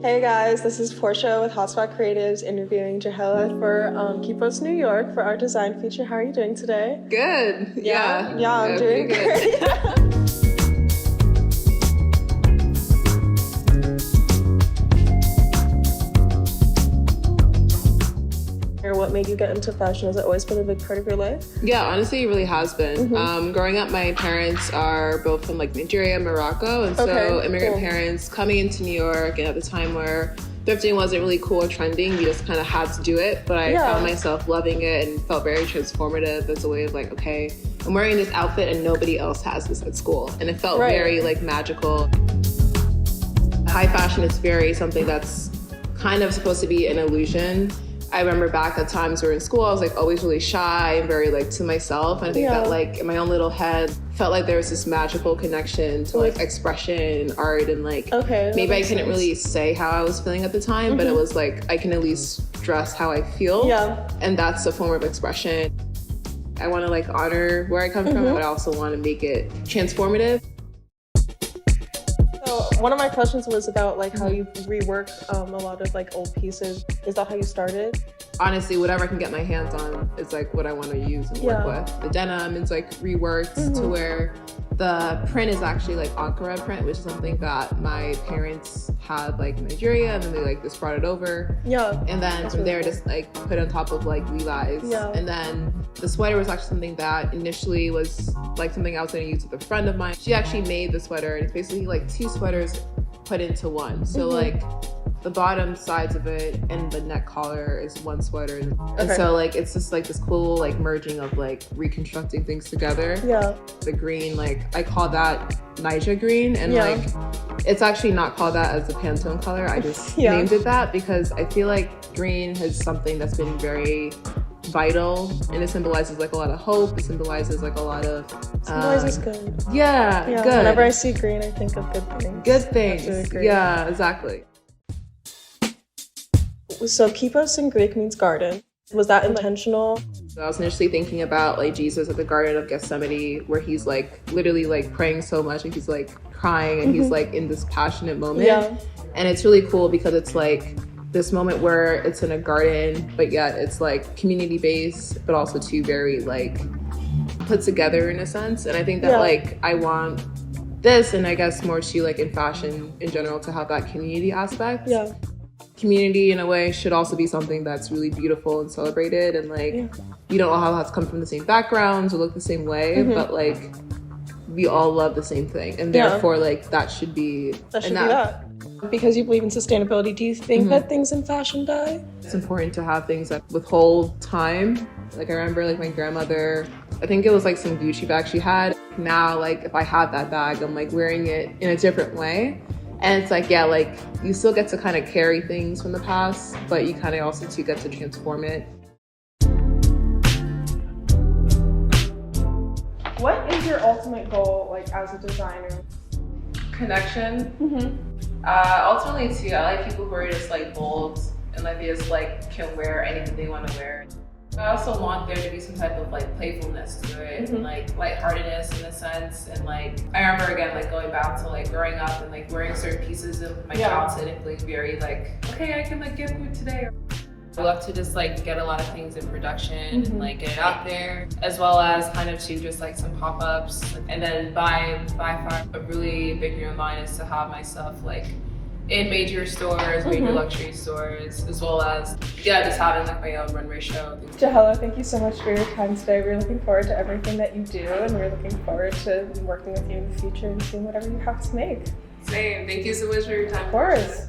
Hey guys, this is Portia with Hotspot Creatives interviewing Jeheli for Kepos New York for our design feature. How are you doing today? Good. Yeah, I'm doing great. What made you get into fashion? Has it always been a big part of your life? Yeah, honestly, it really has been. Growing up, my parents are both from like Nigeria and Morocco, and so immigrant parents coming into New York, and at the time where thrifting wasn't really cool or trending, you just kind of had to do it. But I found myself loving it and felt very transformative as a way of like, okay, I'm wearing this outfit and nobody else has this at school, and it felt very like magical. High fashion is very something that's kind of supposed to be an illusion. I remember back at times we were in school, I was like always really shy and very like to myself. And I think that like in my own little head, felt like there was this magical connection to like expression, art, and like maybe I couldn't really say how I was feeling at the time, but it was like I can at least dress how I feel. And that's a form of expression. I want to like honor where I come from, but I also want to make it transformative. One of my questions was about like how you rework a lot of like old pieces. Is that how you started? Honestly, whatever I can get my hands on is like what I want to use and work with. The denim is like reworked to where the print is actually like Ankara print, which is something that my parents had like in Nigeria, and then they like just brought it over. And then from there, just like put on top of like Levi's. And then the sweater was actually something that initially was like something I was going to use with a friend of mine. She actually made the sweater, and it's basically like two sweaters put into one. So like the bottom sides of it and the neck collar is one sweater. And so like it's just like this cool like merging of like reconstructing things together. The green, like I call that Niger green, and like it's actually not called that as a Pantone color. I just named it that because I feel like green is something that's been very vital, and it symbolizes like a lot of hope. It symbolizes like a lot of symbolizes good. Good. Whenever I see green, I think of good things. Good things. Yeah, exactly. So Kepos in Greek means garden. Was that intentional? So I was initially thinking about like Jesus at the Garden of Gethsemane, where he's like literally like praying so much, and he's like crying, and he's like in this passionate moment. And it's really cool because it's like this moment where it's in a garden, but yet it's like community based, but also too very like put together in a sense. And I think that like I want this, and I guess more too like in fashion in general, to have that community aspect. Community in a way should also be something that's really beautiful and celebrated, and like you don't all have to come from the same backgrounds or look the same way, but like we all love the same thing, and therefore like that should be enough. Because you believe in sustainability, do you think that things in fashion die? It's important to have things that withhold time. Like I remember like my grandmother, I think it was like some Gucci bag she had. Now like if I have that bag, I'm like wearing it in a different way. And it's like, like you still get to kind of carry things from the past, but you kind of also too get to transform it. What is your ultimate goal, like as a designer? Connection. Ultimately too, I like people who are just like bold and like they just like can wear anything they want to wear. I also want there to be some type of like playfulness to it, and like lightheartedness in a sense. And like I remember again like going back to like growing up and like wearing certain pieces of my childhood and feeling very like, okay, I can like get food today. I love to just like get a lot of things in production and like get it out there, as well as kind of to just like some pop-ups. And then by far a really big dream of mine is to have myself like in major stores, major luxury stores, as well as just having like my own runway show. Jeheli, thank you so much for your time today. We're looking forward to everything that you do, and we're looking forward to working with you in the future and seeing whatever you have to make. Same. Thank you so much for your time. Of course.